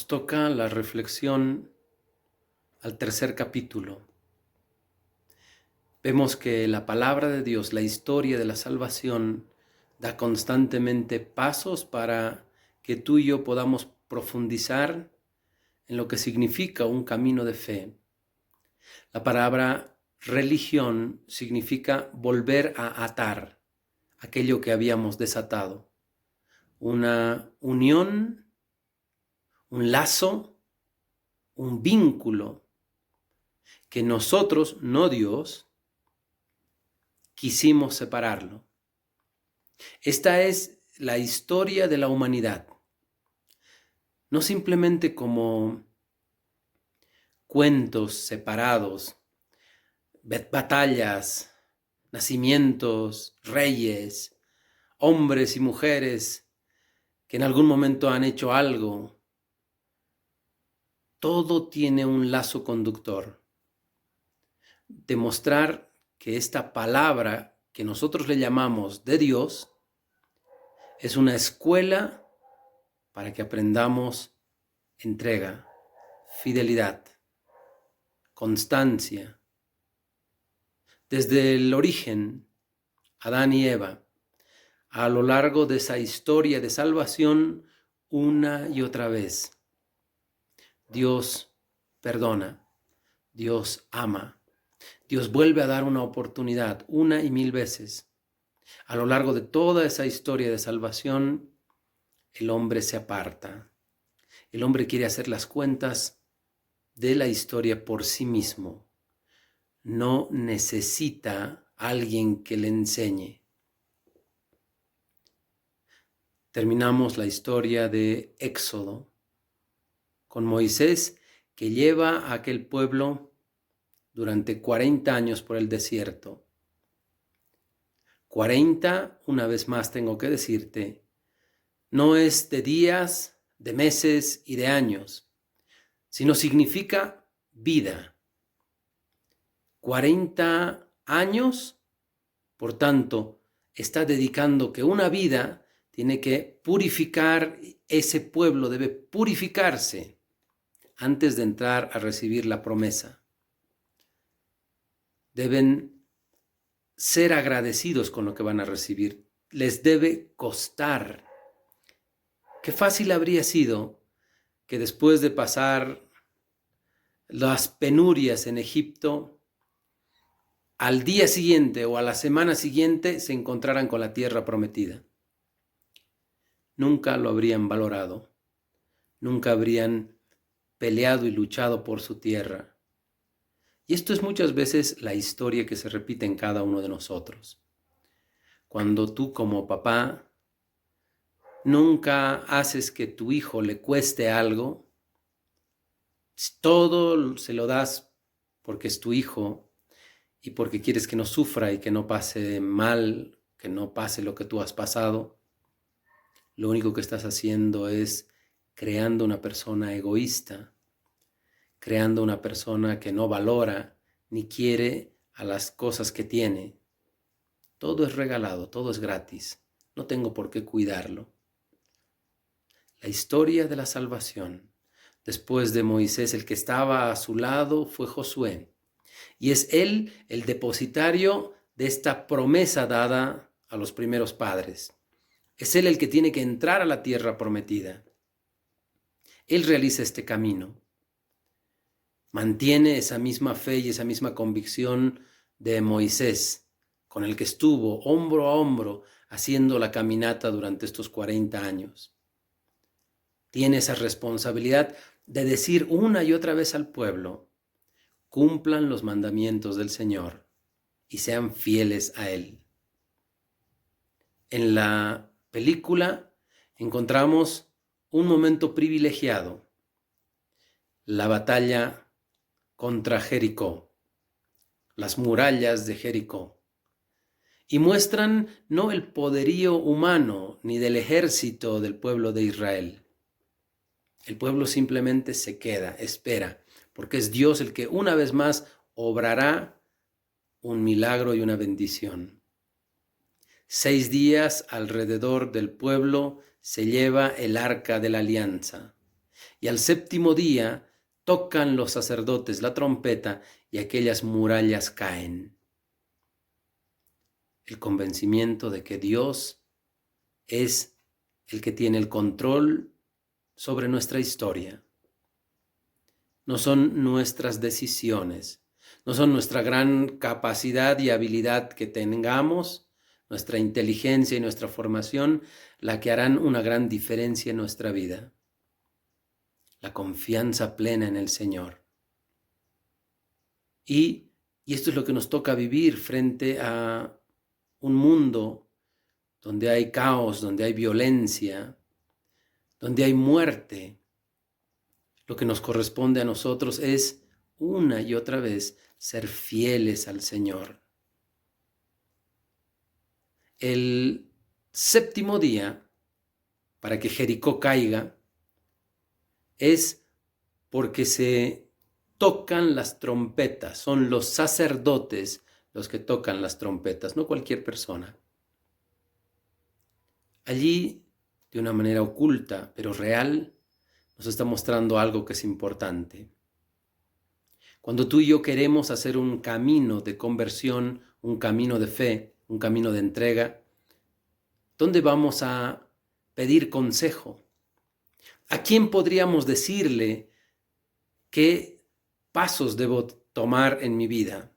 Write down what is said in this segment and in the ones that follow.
Nos toca la reflexión al tercer capítulo. Vemos que la palabra de Dios, la historia de la salvación, da constantemente pasos para que tú y yo podamos profundizar en lo que significa un camino de fe. La palabra religión significa volver a atar aquello que habíamos desatado. Una unión, un lazo, un vínculo que nosotros, no Dios, quisimos separarlo. Esta es la historia de la humanidad. No simplemente como cuentos separados, batallas, nacimientos, reyes, hombres y mujeres que en algún momento han hecho algo. Todo tiene un lazo conductor. Demostrar que esta palabra que nosotros le llamamos de Dios es una escuela para que aprendamos entrega, fidelidad, constancia. Desde el origen, Adán y Eva, a lo largo de esa historia de salvación, una y otra vez, Dios perdona, Dios ama, Dios vuelve a dar una oportunidad, una y mil veces. A lo largo de toda esa historia de salvación, el hombre se aparta. El hombre quiere hacer las cuentas de la historia por sí mismo. No necesita a alguien que le enseñe. Terminamos la historia de Éxodo con Moisés, que lleva a aquel pueblo durante 40 años por el desierto. 40, una vez más tengo que decirte, no es de días, de meses y de años, sino significa vida. 40 años, por tanto, está dedicando que una vida tiene que purificar, ese pueblo debe purificarse antes de entrar a recibir la promesa. Deben ser agradecidos con lo que van a recibir. Les debe costar. Qué fácil habría sido que después de pasar las penurias en Egipto, al día siguiente o a la semana siguiente se encontraran con la tierra prometida. Nunca lo habrían valorado. Nunca habrían peleado y luchado por su tierra. Y esto es muchas veces la historia que se repite en cada uno de nosotros. Cuando tú como papá nunca haces que tu hijo le cueste algo, todo se lo das porque es tu hijo y porque quieres que no sufra y que no pase mal, que no pase lo que tú has pasado, lo único que estás haciendo es creando una persona egoísta, creando una persona que no valora ni quiere a las cosas que tiene. Todo es regalado, todo es gratis. No tengo por qué cuidarlo. La historia de la salvación, después de Moisés, el que estaba a su lado fue Josué. Y es él el depositario de esta promesa dada a los primeros padres. Es él el que tiene que entrar a la tierra prometida. Él realiza este camino. Mantiene esa misma fe y esa misma convicción de Moisés, con el que estuvo hombro a hombro haciendo la caminata durante estos 40 años. Tiene esa responsabilidad de decir una y otra vez al pueblo: cumplan los mandamientos del Señor y sean fieles a Él. En la película encontramos un momento privilegiado, la batalla contra Jericó, las murallas de Jericó, y muestran no el poderío humano ni del ejército del pueblo de Israel. El pueblo simplemente se queda, espera, porque es Dios el que una vez más obrará un milagro y una bendición. 6 días alrededor del pueblo se lleva el arca de la alianza. Y al séptimo día tocan los sacerdotes la trompeta y aquellas murallas caen. El convencimiento de que Dios es el que tiene el control sobre nuestra historia. No son nuestras decisiones, no son nuestra gran capacidad y habilidad que tengamos, nuestra inteligencia y nuestra formación, la que harán una gran diferencia en nuestra vida. La confianza plena en el Señor. Y esto es lo que nos toca vivir frente a un mundo donde hay caos, donde hay violencia, donde hay muerte. Lo que nos corresponde a nosotros es una y otra vez ser fieles al Señor. El séptimo día, para que Jericó caiga, es porque se tocan las trompetas. Son los sacerdotes los que tocan las trompetas, no cualquier persona. Allí, de una manera oculta, pero real, nos está mostrando algo que es importante. Cuando tú y yo queremos hacer un camino de conversión, un camino de fe, un camino de entrega, ¿dónde vamos a pedir consejo? ¿A quién podríamos decirle qué pasos debo tomar en mi vida?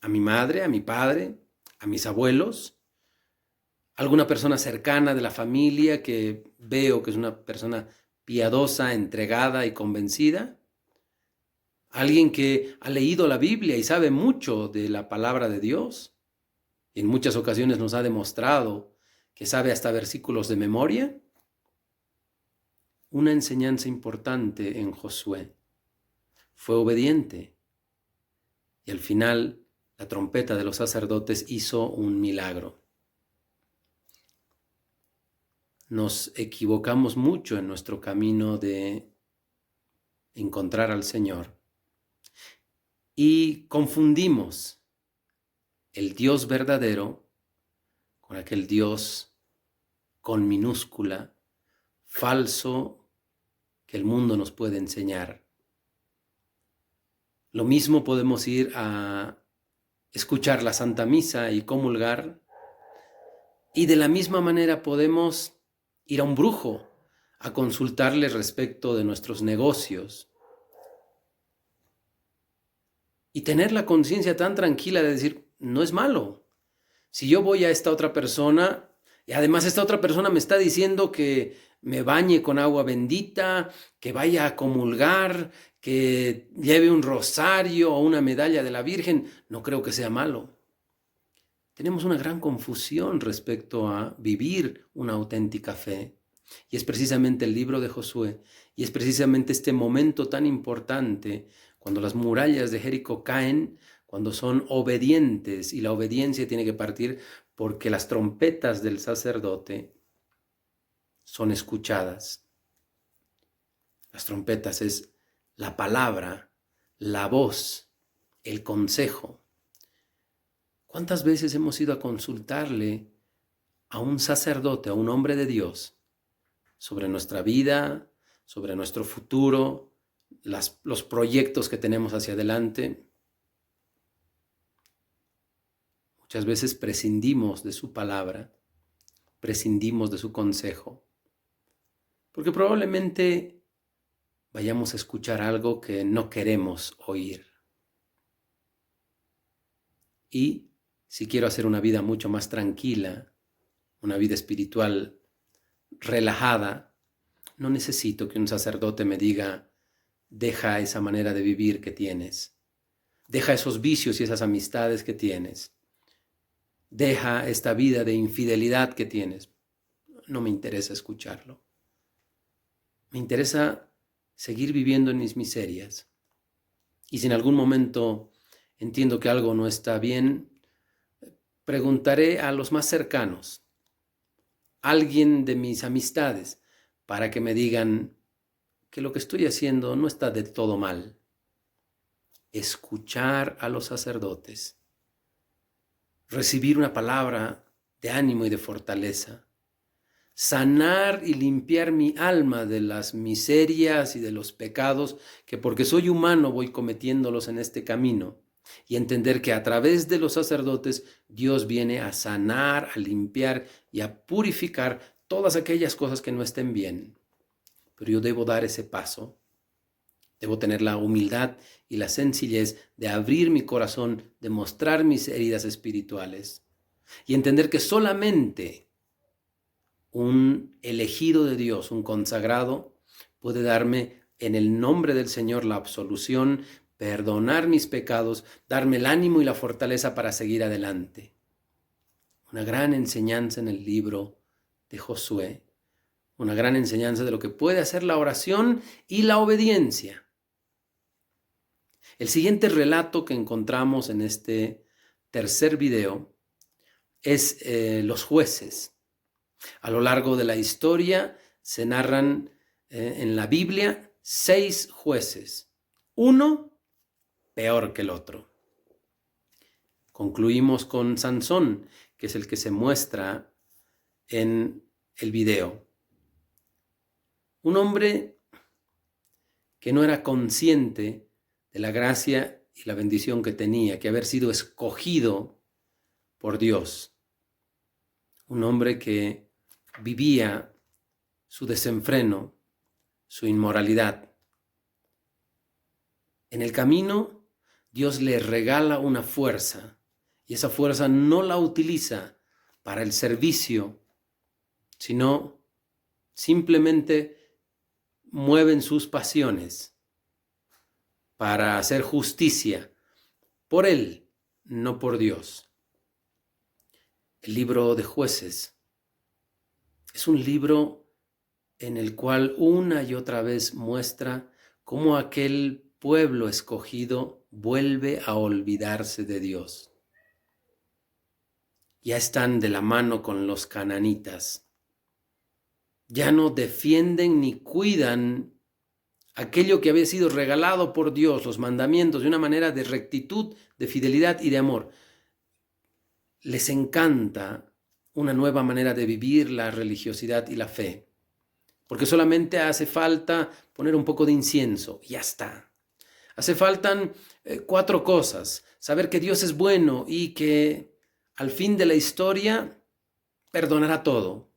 ¿A mi madre, a mi padre, a mis abuelos? ¿Alguna persona cercana de la familia que veo que es una persona piadosa, entregada y convencida? ¿Alguien que ha leído la Biblia y sabe mucho de la palabra de Dios? Y en muchas ocasiones nos ha demostrado que sabe hasta versículos de memoria. Una enseñanza importante en Josué. Fue obediente y al final la trompeta de los sacerdotes hizo un milagro. Nos equivocamos mucho en nuestro camino de encontrar al Señor y confundimos el Dios verdadero con aquel Dios con minúscula, falso, que el mundo nos puede enseñar. Lo mismo podemos ir a escuchar la Santa Misa y comulgar, y de la misma manera podemos ir a un brujo a consultarle respecto de nuestros negocios y tener la conciencia tan tranquila de decir, no es malo. Si yo voy a esta otra persona y además esta otra persona me está diciendo que me bañe con agua bendita, que vaya a comulgar, que lleve un rosario o una medalla de la Virgen, no creo que sea malo. Tenemos una gran confusión respecto a vivir una auténtica fe. Y es precisamente el libro de Josué, y es precisamente este momento tan importante, cuando las murallas de Jericó caen, cuando son obedientes, y la obediencia tiene que partir porque las trompetas del sacerdote son escuchadas. Las trompetas es la palabra, la voz, el consejo. ¿Cuántas veces hemos ido a consultarle a un sacerdote, a un hombre de Dios, sobre nuestra vida, sobre nuestro futuro, los proyectos que tenemos hacia adelante? Muchas veces prescindimos de su palabra, prescindimos de su consejo, porque probablemente vayamos a escuchar algo que no queremos oír. Y si quiero hacer una vida mucho más tranquila, una vida espiritual relajada, no necesito que un sacerdote me diga, deja esa manera de vivir que tienes, deja esos vicios y esas amistades que tienes, deja esta vida de infidelidad que tienes. No me interesa escucharlo. Me interesa seguir viviendo en mis miserias. Y si en algún momento entiendo que algo no está bien, preguntaré a los más cercanos, alguien de mis amistades, para que me digan que lo que estoy haciendo no está del todo mal. Escuchar a los sacerdotes, recibir una palabra de ánimo y de fortaleza, sanar y limpiar mi alma de las miserias y de los pecados que porque soy humano voy cometiéndolos en este camino, y entender que a través de los sacerdotes Dios viene a sanar, a limpiar y a purificar todas aquellas cosas que no estén bien. Pero yo debo dar ese paso. Debo tener la humildad y la sencillez de abrir mi corazón, de mostrar mis heridas espirituales y entender que solamente un elegido de Dios, un consagrado, puede darme en el nombre del Señor la absolución, perdonar mis pecados, darme el ánimo y la fortaleza para seguir adelante. Una gran enseñanza en el libro de Josué, una gran enseñanza de lo que puede hacer la oración y la obediencia. El siguiente relato que encontramos en este tercer video es los jueces. A lo largo de la historia se narran en la Biblia 6 jueces, uno peor que el otro. Concluimos con Sansón, que es el que se muestra en el video. Un hombre que no era consciente de la gracia y la bendición que tenía, que haber sido escogido por Dios. Un hombre que vivía su desenfreno, su inmoralidad. En el camino, Dios le regala una fuerza, y esa fuerza no la utiliza para el servicio, sino simplemente mueven sus pasiones para hacer justicia por él, no por Dios. El libro de Jueces es un libro en el cual una y otra vez muestra cómo aquel pueblo escogido vuelve a olvidarse de Dios. Ya están de la mano con los cananitas. Ya no defienden ni cuidan aquello que había sido regalado por Dios, los mandamientos, de una manera de rectitud, de fidelidad y de amor. Les encanta una nueva manera de vivir la religiosidad y la fe, porque solamente hace falta poner un poco de incienso y ya está. Hace falta 4 cosas: saber que Dios es bueno y que al fin de la historia perdonará todo.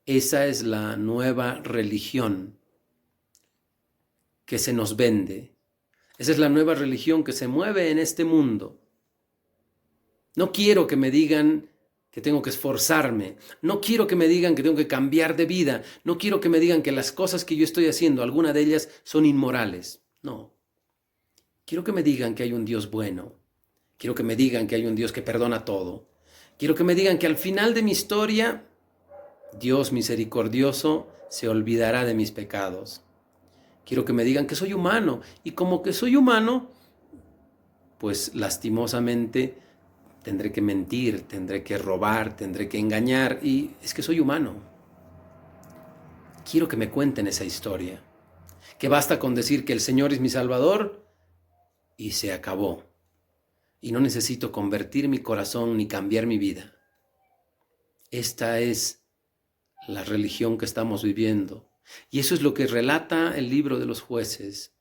Esa es la nueva religión que se nos vende. Esa es la nueva religión que se mueve en este mundo. No quiero que me digan que tengo que esforzarme. No quiero que me digan que tengo que cambiar de vida. No quiero que me digan que las cosas que yo estoy haciendo, alguna de ellas son inmorales. No. Quiero que me digan que hay un Dios bueno. Quiero que me digan que hay un Dios que perdona todo. Quiero que me digan que al final de mi historia, Dios misericordioso se olvidará de mis pecados. Quiero que me digan que soy humano. Y como que soy humano, pues lastimosamente tendré que mentir, tendré que robar, tendré que engañar, y es que soy humano. Quiero que me cuenten esa historia, que basta con decir que el Señor es mi Salvador y se acabó. Y no necesito convertir mi corazón ni cambiar mi vida. Esta es la religión que estamos viviendo. Y eso es lo que relata el libro de los jueces.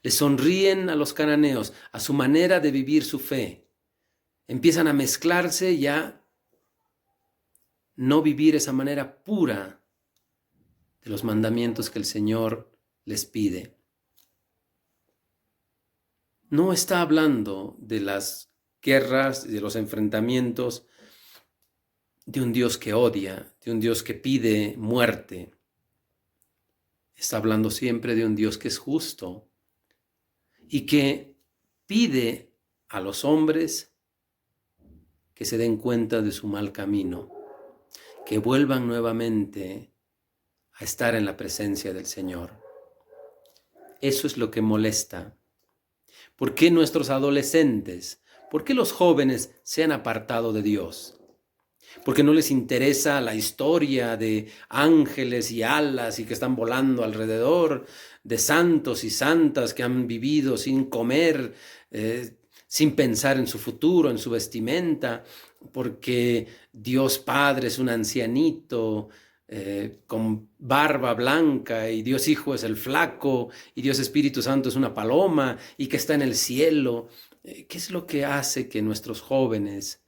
Le sonríen a los cananeos, a su manera de vivir su fe. Empiezan a mezclarse ya, no vivir esa manera pura de los mandamientos que el Señor les pide. No está hablando de las guerras, de los enfrentamientos, de un Dios que odia, de un Dios que pide muerte. Está hablando siempre de un Dios que es justo y que pide a los hombres que se den cuenta de su mal camino, que vuelvan nuevamente a estar en la presencia del Señor. Eso es lo que molesta. ¿Por qué nuestros adolescentes, por qué los jóvenes se han apartado de Dios? Porque no les interesa la historia de ángeles y alas y que están volando alrededor, de santos y santas que han vivido sin comer, sin pensar en su futuro, en su vestimenta, porque Dios Padre es un ancianito con barba blanca, y Dios Hijo es el flaco, y Dios Espíritu Santo es una paloma, y que está en el cielo. ¿Qué es lo que hace que nuestros jóvenes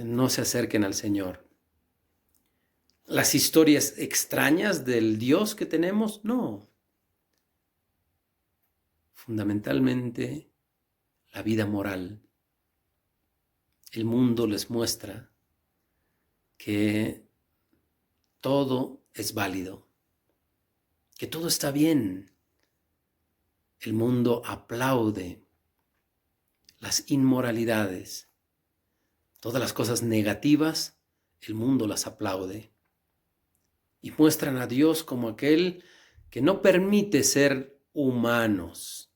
no se acerquen al Señor? ¿Las historias extrañas del Dios que tenemos? No. Fundamentalmente, la vida moral. El mundo les muestra que todo es válido, que todo está bien. El mundo aplaude las inmoralidades, todas las cosas negativas, el mundo las aplaude. Y muestran a Dios como aquel que no permite ser humanos,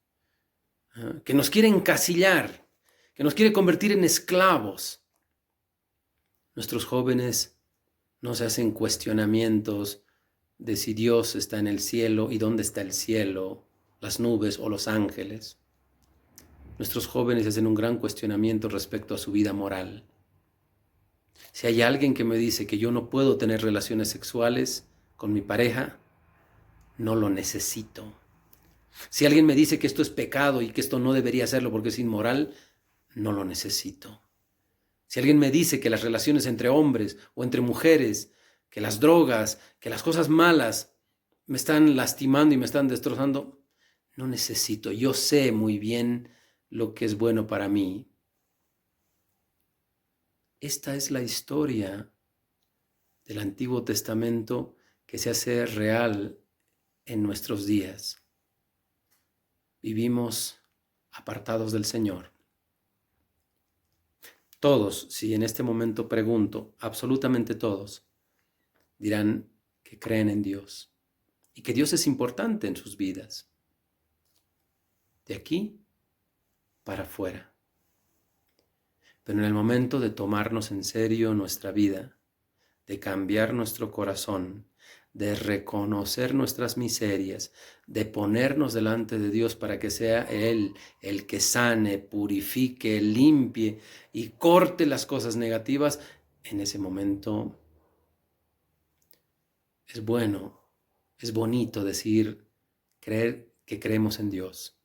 que nos quiere encasillar, que nos quiere convertir en esclavos. Nuestros jóvenes no se hacen cuestionamientos de si Dios está en el cielo y dónde está el cielo, las nubes o los ángeles. Nuestros jóvenes hacen un gran cuestionamiento respecto a su vida moral. Si hay alguien que me dice que yo no puedo tener relaciones sexuales con mi pareja, no lo necesito. Si alguien me dice que esto es pecado y que esto no debería hacerlo porque es inmoral, no lo necesito. Si alguien me dice que las relaciones entre hombres o entre mujeres, que las drogas, que las cosas malas me están lastimando y me están destrozando, no necesito. Yo sé muy bien lo que es bueno para mí. Esta es la historia del Antiguo Testamento que se hace real en nuestros días. Vivimos apartados del Señor. Todos, si en este momento pregunto, absolutamente todos, dirán que creen en Dios y que Dios es importante en sus vidas. De aquí para afuera. Pero en el momento de tomarnos en serio nuestra vida, de cambiar nuestro corazón, de reconocer nuestras miserias, de ponernos delante de Dios para que sea Él el que sane, purifique, limpie y corte las cosas negativas, en ese momento es bueno, es bonito decir, creer que creemos en Dios.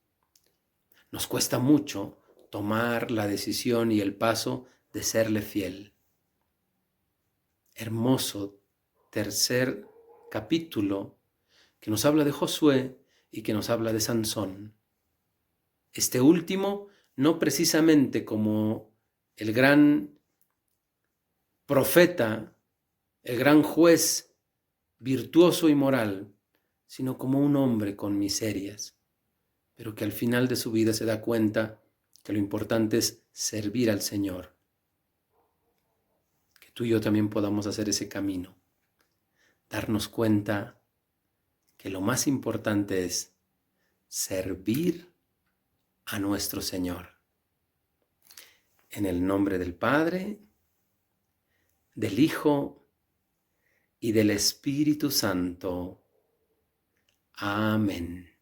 Nos cuesta mucho tomar la decisión y el paso de serle fiel. Hermoso tercer capítulo que nos habla de Josué y que nos habla de Sansón. Este último, no precisamente como el gran profeta, el gran juez virtuoso y moral, sino como un hombre con miserias, pero que al final de su vida se da cuenta que lo importante es servir al Señor. Que tú y yo también podamos hacer ese camino, darnos cuenta que lo más importante es servir a nuestro Señor. En el nombre del Padre, del Hijo y del Espíritu Santo. Amén.